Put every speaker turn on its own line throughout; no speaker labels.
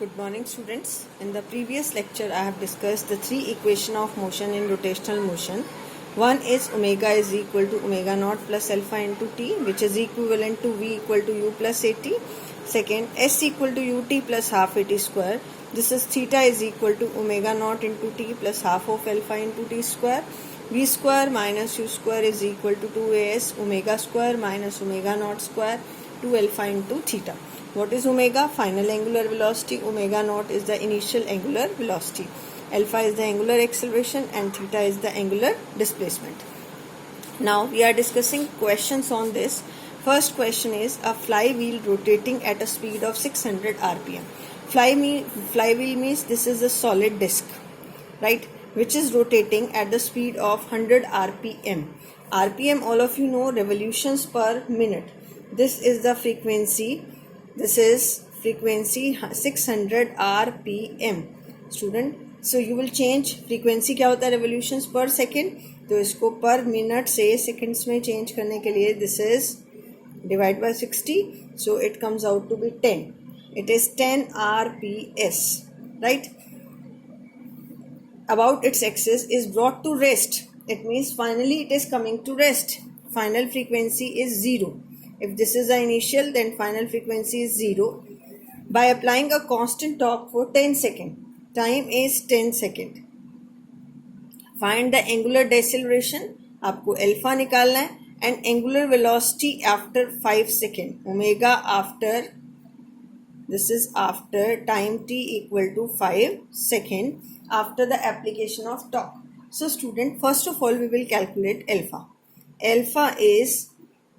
Good morning, students. In the previous lecture, I have discussed the three equations of motion in rotational motion. One is omega is equal to omega naught plus alpha into t, which is equivalent to v equal to u plus at. Second, s equal to ut plus half at square. This is theta is equal to omega naught into t plus half of alpha into t square. V square minus u square is equal to 2as omega square minus omega naught square 2 alpha into theta. What is omega? Final angular velocity. Omega naught is the initial angular velocity. Alpha is the angular acceleration and theta is the angular displacement. Now we are discussing questions on this. First question is a flywheel rotating at a speed of 600 rpm. Flywheel means this is a solid disc, right, which is rotating at the speed of 100 rpm. RPM, all of you know, revolutions per minute. This is the frequency. This is frequency 600 rpm. Student, so you will change frequency क्या होता है revolutions per second, तो इसको per minute से seconds में change करने के लिए this is divide by 60, so it comes out to be 10. It is 10 rps, right? About its axis is brought to rest. It means finally it is coming to rest. Final frequency is 0. If this is the initial, then final frequency is 0. By applying a constant torque for 10 seconds. Time is 10 seconds. Find the angular deceleration. आपको alpha निकालना है. And angular velocity after 5 seconds. Omega after, this is after time t equal to 5 seconds after the application of torque. So student, first of all we will calculate alpha. Alpha is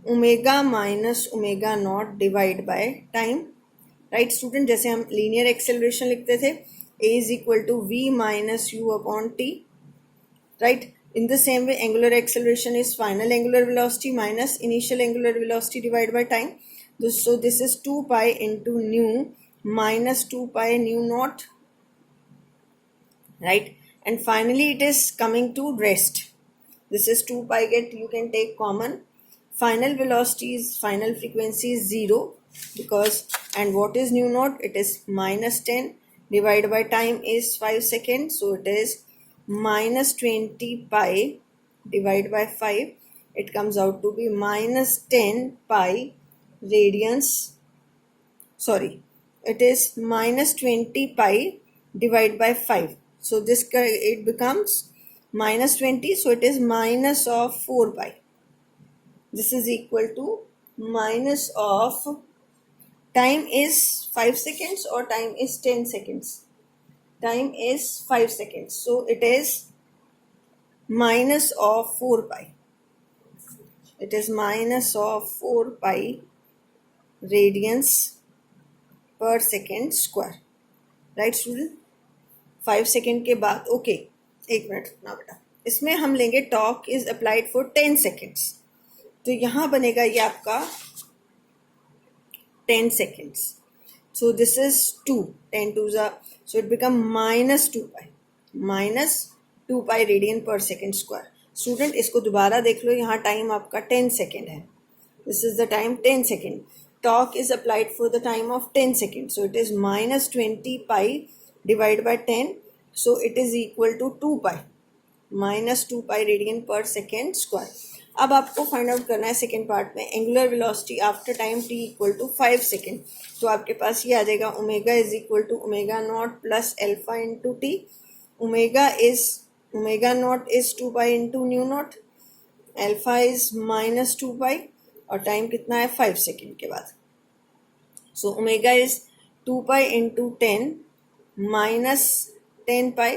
omega minus omega naught divide by time, right student? जैसे हम linear acceleration लिखते थे, a is equal to v minus u upon t, right? In the same way, angular acceleration is final angular velocity minus initial angular velocity divided by time. So this is 2 pi into nu minus 2 pi nu naught, right? And finally it is coming to rest. This is 2 pi, get you can take common. Final velocity is, final frequency is 0 because, and what is nu naught? It is minus 10 divided by time is 5 seconds. So it is minus 20 pi divided by 5. It comes out to be minus 10 pi radians. Sorry, it is minus 20 pi divided by 5. So this, it becomes minus 20. So it is minus of 4 pi. This is equal to minus of, time is 5 seconds or time is 10 seconds? Time is 5 seconds. So it is minus of 4 pi. It is minus of 4 pi radians per second square. Right student? 5 second के बाद, okay, एक minute ना बेटा, इसमें हम लेंगे torque is applied for 10 seconds. तो यहाँ बनेगा ये आपका 10 seconds. So this is 2, 10 to the, so it become minus 2 pi, minus 2 pi radian per second square. Student, इसको दोबारा देख लो, यहाँ टाइम आपका 10 second है. This is the time 10 second. Torque is applied for the time of 10 seconds. So it is minus 20 pi divided by 10. So it is equal to 2 pi, minus 2 pi radian per second square. अब आपको find out करना है second part में angular velocity after time t equal to 5 second. तो आपके पास ये आ जाएगा omega is equal to omega not plus alpha into t. Omega not is 2 pi into nu not, alpha is minus 2 pi और time कितना है 5 सेकेंड के बाद. So omega is 2 pi into 10 minus 10 pi.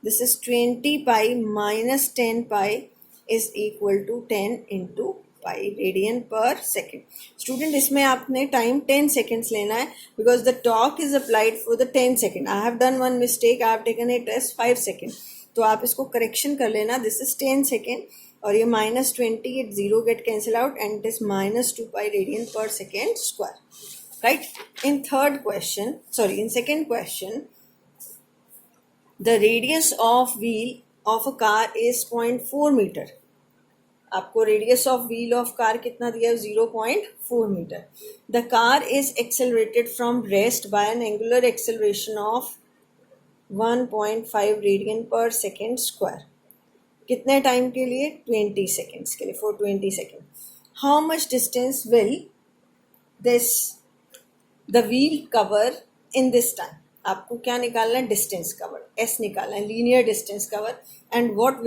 This is 20 pi minus 10 pi is equal to 10 into pi radian per second. Student, इसमें आपने time 10 seconds लेना है because the torque is applied for the 10 second. I have done one mistake. I have taken it as 5 second. तो आप इसको correction कर लेना. This is 10 second और ये minus 20, it 0 get cancel out and it is minus 2 pi radian per second square. Right? In second question, the radius of wheel of a car is 0.4 meter. आपको radius of wheel of car कितना दिया है 0.4 metre. The car is accelerated from rest by an angular acceleration of 1.5 radian per second square. कितने time के लिए 20 seconds के लिए, for 20 second. How much distance will this the wheel cover in this time. आपको क्या निकालना है, distance cover, s निकालना है, linear distance cover. And what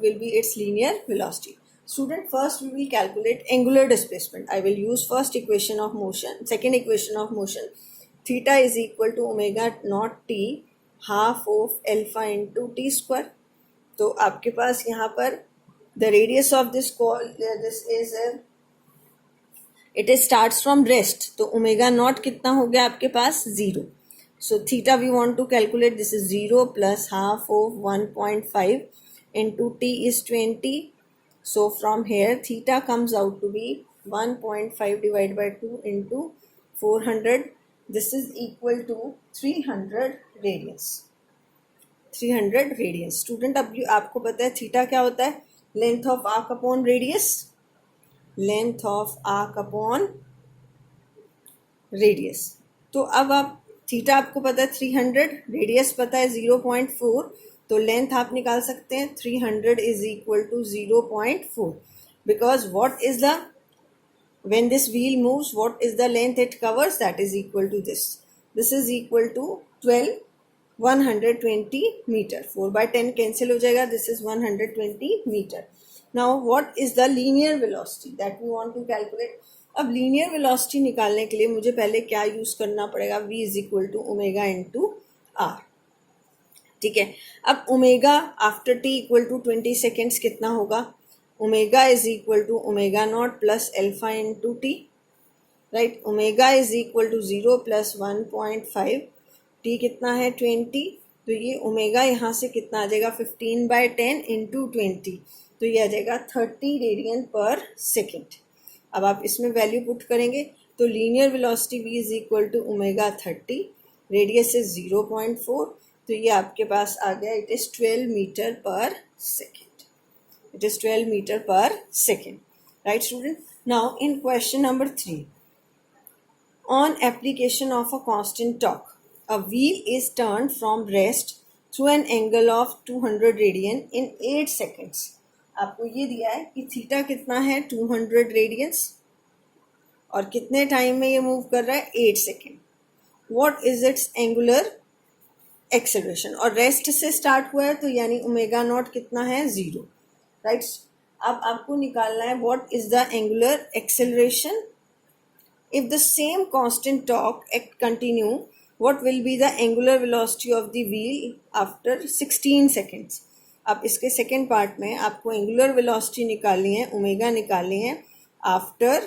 will be its linear velocity. Student, first we will calculate angular displacement. I will use first equation of motion, second equation of motion. Theta is equal to omega naught t half of alpha into t square. तो आपके पास यहाँ पर the radius of this is it is starts from rest. तो omega naught कितना हो गया आपके पास 0. So theta we want to calculate, this is 0 plus half of 1.5 into t is 20. So from here theta comes out to be 1.5 divided by 2 into 400. This is equal to 300 radians. 300 radians. Student, अब आपको पता है theta क्या होता है, length of arc upon radius. Length of arc upon radius. तो अब आप थीटा आपको पता है 300, रेडियस पता है 0.4, तो लेंथ आप निकाल सकते हैं 300 is equal to 0.4. Because what is the, when this wheel moves, what is the length it covers, that is equal to this. This is equal to 120 meter. 4 by 10 cancel हो जाएगा. This is 120 meter. Now what is the linear velocity that we want to calculate. अब linear velocity निकालने के लिए मुझे पहले क्या use करना पड़ेगा, v is equal to omega into r. ठीक है. अब omega after t equal to 20 seconds कितना होगा, omega is equal to omega not plus alpha into t. Right. Omega is equal to 0 plus 1.5, t कितना है 20. तो ये ओमेगा यहाँ से कितना आ जाएगा 15 बाई 10 इंटू 20, तो ये आ जाएगा 30 रेडियन पर सेकेंड. अब आप इसमें वैल्यू पुट करेंगे तो linear velocity v is equal to omega 30, radius is 0.4, तो ये आपके पास आ गया, it is 12 metre per second. It is 12 metre per second. Right student. Now in question number 3, on application of a constant torque a wheel is turned from rest through an angle of 200 radian in 8 seconds. आपको ये दिया है कि theta कितना है 200 radiance और कितने time में ये मूव कर रहा है 8 second. What is it's angular acceleration, और रेस्ट से स्टार्ट हुआ है तो यानी ओमेगा नॉट कितना है 0. राइट. अब आपको निकालना है what is the angular acceleration. If the same constant torque continue, what will be the angular velocity of the wheel after 16 seconds. अब इसके सेकेंड पार्ट में आपको एंगुलर वेलोसिटी निकालनी है, ओमेगा निकालनी है आफ्टर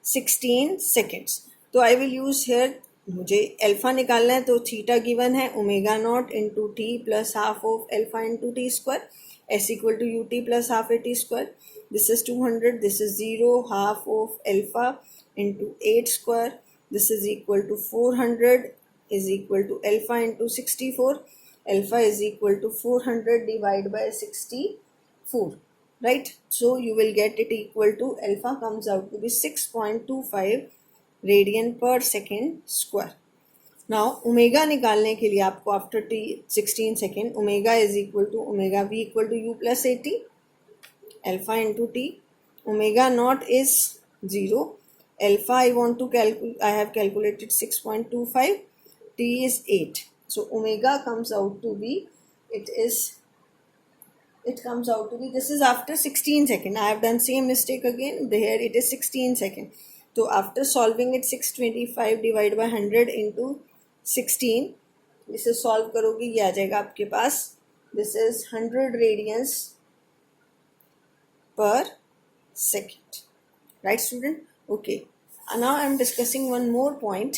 16 सेकेंड्स. तो आई विल यूज हेयर, मुझे अल्फा निकालना है तो थीटा गिवन है omega not into t plus half of alpha into t square, s equal to u t plus half a t square. This is 200, this is 0, half of alpha into 8 square. This is equal to 400 is equal to alpha into 64. Alpha is equal to 400 divided by 64. Right? So you will get it equal to, alpha comes out to be 6.25 radian per second square. Now omega निकालने के लिए आपको after t 16 second, omega is equal to omega v equal to u plus at, alpha into t. Omega naught is 0. Alpha I want to calculate, I have calculated 6.25, t is 8. So omega comes out to be, it comes out to be, this is after 16 second. I have done same mistake again, here it is 16 second. So after solving it, 625 divided by 100 into 16, इसे solve करोगे ये आ जाएगा आपके पास, this is 100 radians per second. Right student? Okay, now I am discussing one more point,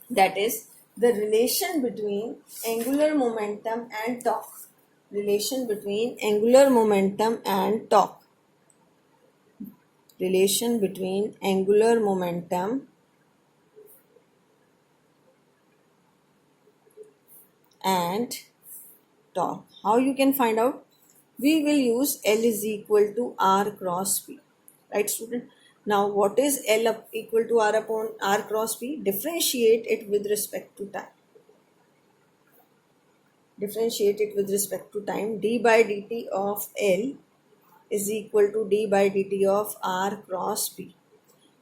that is the relation between angular momentum and torque. Relation between angular momentum and torque. Relation between angular momentum and torque. How you can find out? we will use L is equal to R cross P. Right, student? Now, what is equal to R upon R cross P? Differentiate it with respect to time. Differentiate it with respect to time. D by dt of L is equal to d by dt of R cross P.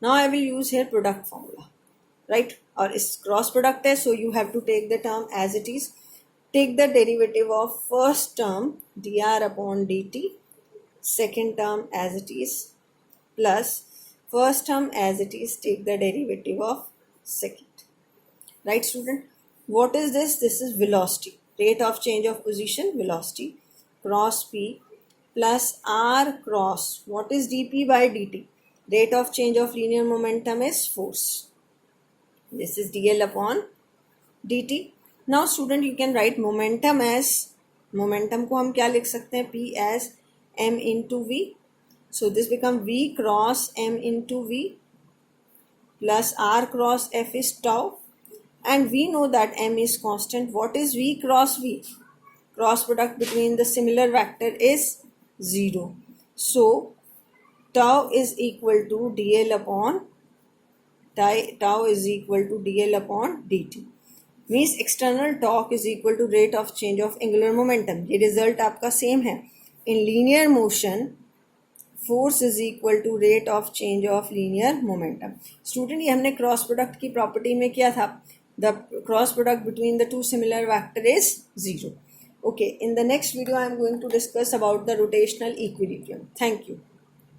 Now I will use here product formula, right? Or it's cross product है, so you have to take the term as it is. Take the derivative of first term dr upon dt, second term as it is, plus first term as it is, take the derivative of second. Right, student? What is this? This is velocity. Rate of change of position, velocity, cross P plus R cross. What is dP by dt? Rate of change of linear momentum is force. This is dl upon dt. Now student, you can write momentum as, momentum को हम क्या लिख सकते हैं? P as m into v. So this become v cross m into v plus r cross f is tau. And we know that m is constant. What is v cross v? Cross product between the similar vector is 0. So tau is equal to dl upon tau is equal to dl upon dt. Means external torque is equal to rate of change of angular momentum. ये result आपका same है. In linear motion, force is equal to rate of change of linear momentum. Student, ये हमने cross product की property में किया था. The cross product between the two similar vector is 0. Okay, in the next video I am going to discuss about the rotational equilibrium. Thank you.